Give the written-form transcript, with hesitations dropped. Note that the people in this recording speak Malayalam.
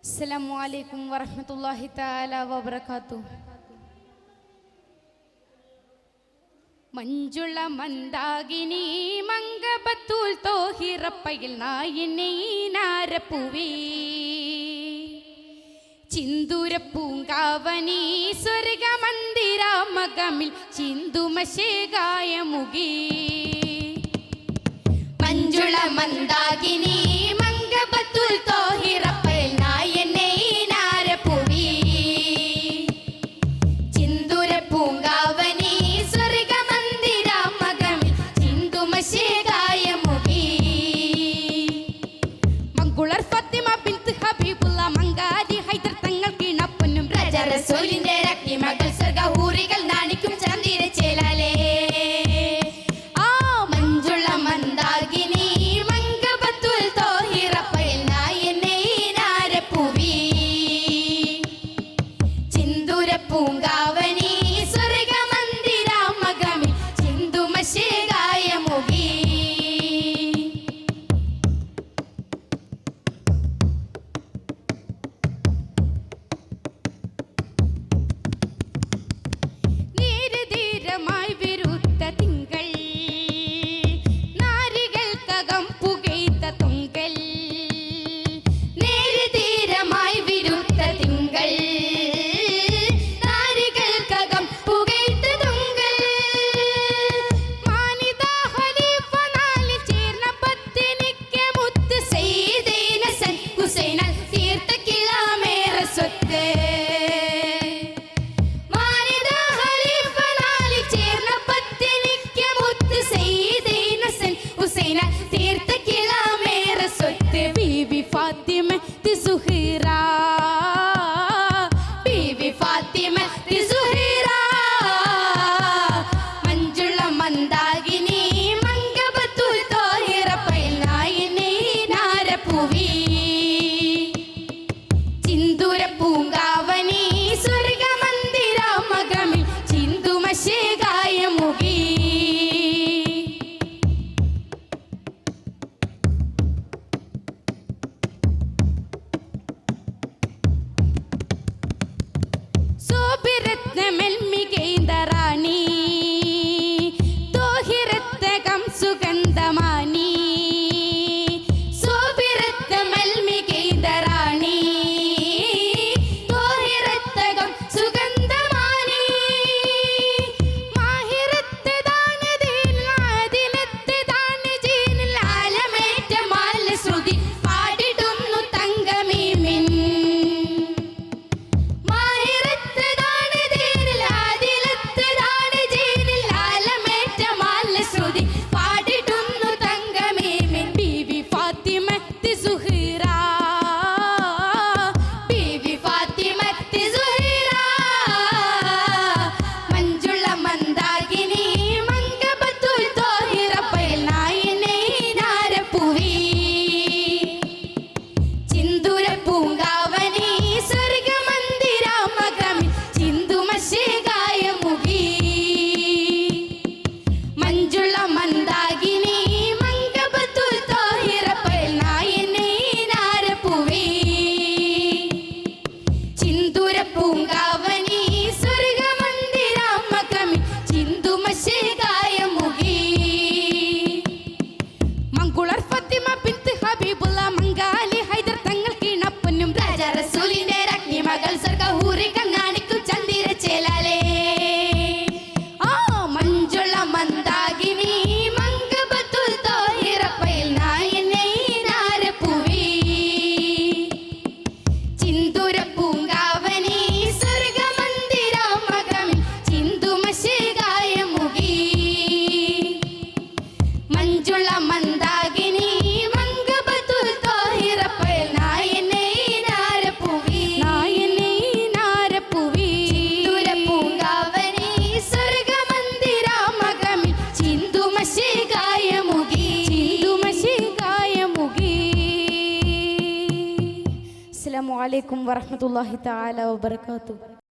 അസ്സലാമുഅലൈക്കും വറഹ്മത്തുള്ളാഹി തആല വബറകാതുഹു. മഞ്ജുള മന്ദാകിനി മംഗബത്തുൽ തോഹിറപ്പയിൽ നായിനാരപ്പൂവി ചിന്തുര പൂങ്കാവനി സ്വർഗമന്ദിരാമകമിൽ ചിന്തുമശേകായമുകി. മഞ്ജുള മന്ദാകിനി മംഗബത്തുൽ തോഹിറപ്പയിൽ നായിനാരപ്പൂവി ചിന്തുര പൂങ്കാവനി സ്വർഗമന്ദിരാമകമിൽ ചിന്തുമശേകായമുകി. മങ്കുളർ ഫാത്തിമ ബിൻത് ഹബീബുള്ള മങ്കാരി ഹൈദർ തങ്ങൾ കിണപ്പൊന്നും രാജ റസൂലിന്റെ രക്തി മകൾ സ്വർഗഹൂറികൾ നാണിക്കും ചന്ദിര ചേലാലേ. ആ മഞ്ജുള മന്ദാകിനി മംഗബത്തുൽ തോഹിറപ്പയിൽ നായിനാരപ്പൂവി ചിന്തുര പൂങ്കാവനി സ്വർഗമന്ദിരാമകമിൽ ചിന്തുമശേകായമുകി. നീരധീരമായി വിരുദ്ധ തിങ്കൾ നാരികൾക്കകം പുകയ്ത്ത തുങ്കൽ. നീരധീരമായി വിരുദ്ധ തിങ്കൾ നാരികൾക്കകം പുകയ്ത്ത തുങ്കൽ. മാനിദാ ഖലീഫ നാലിൽ ചേർന്ന പത്തിനിക്ക് മുത്ത് സയ്യിദീന സൻ ഹുസൈനാൽ തീർത്ത കിളാമേറെ സ്വത്ത്. മാനിദാ ഖലീഫ നാലിൽ ചേർന്ന പത്തിനിക്ക് മുത്ത് സയ്യിദീന സൻ ഹുസൈനാൽ തീർത്ത കിളാമേറെ സ്വത്ത്. ബീബി ഫാത്തിമ സുഹൈറ ബീബി ഫാത്തിമ സുഹൈറ മഞ്ജുള മന്ദാകിനി മംഗബത്തുൽ തോഹിറപ്പയിൽ നായിനാരപ്പൂവി ചിന്തുര പൂങ്കാവനി സ്വർഗമന്ദിരാമകമിൽ ചിന്തുമശേകായമുകി. സോബിരത്നമെൽ മികൈന്ദ റാണി തോഹിരത്തകം സുഗന്ധമാനി. സോബിരത്നമെൽ മികൈന്ദ റാണി തോഹിരത്തകം സുഗന്ധമാനി. മാഹിറത്തതാണ് ദീനിൽ ആദിലത്തതാണ് ജീനിൽ ആലമേറ്റ മാല ശ്രുതി പാടിടുന്നു തങ്കമീമിൻ. മാഹിറത്തതാണ് ദീനിൽ ആദിലത്തതാണ് ജീനിൽ ആലമേറ്റ മാല ശ്രുതി പാടിടുന്നു തങ്കമീമിൻ. ബീവി ഫാത്തിമ സുഹൈറ ബീവി ഫാത്തിമ സുഹൈറ മഞ്ജുള മന്ദാകിനി മംഗബത്തുൽ തോഹിറപ്പയിൽ നായിനാരപ്പൂവി ചിന്തുര പൂങ്കാവനി സ്വർഗമന്ദിരാമകമിൽ ചിന്തുമശേകായമുകി. മഞ്ജുള മന്ദാകിനി മംഗബത്തുൽ തോഹിറപ്പയിൽ നായിനാരപ്പൂവി ചിന്തുര പൂങ്കാവനി സ്വർഗമന്ദിരാമകമിൽ ചിന്തുമശേകായമുകി. മങ്കുളർ ഫാത്തിമ ബിൻത് ഹബീബുള്ള മങ്കാലി ഹൈദർ തങ്ങൾ കിണപ്പൊന്നും രാജ റസൂലിന്റെ രക്തി മകൾ സ്വർഗഹൂറികൾ നാണിക്കും ചന്ദിര ചേലാലേ. ആ മഞ്ജുള മന്ദാകിനി മംഗബത്തുൽ തോഹിറപ്പയിൽ നായിനാരപ്പൂവി ചിന്തുര പൂങ്കാവനി സ്വർഗമന്ദിരാമകമിൽ ചിന്തുമശേകായമുകി. മഞ്ജുള മന്ദാകിനി മംഗബത്തുൽ തോഹിറപ്പയിൽ നായിനാരപ്പൂവി ചിന്തുര പൂങ്കാവനി സ്വർഗമന്ദിരാമകമിൽ ചിന്തുമശേകായമുകി. അസ്സലാമു അലൈക്കും വറഹ്മത്തുള്ളാഹി തആല വബറകാതുഹു.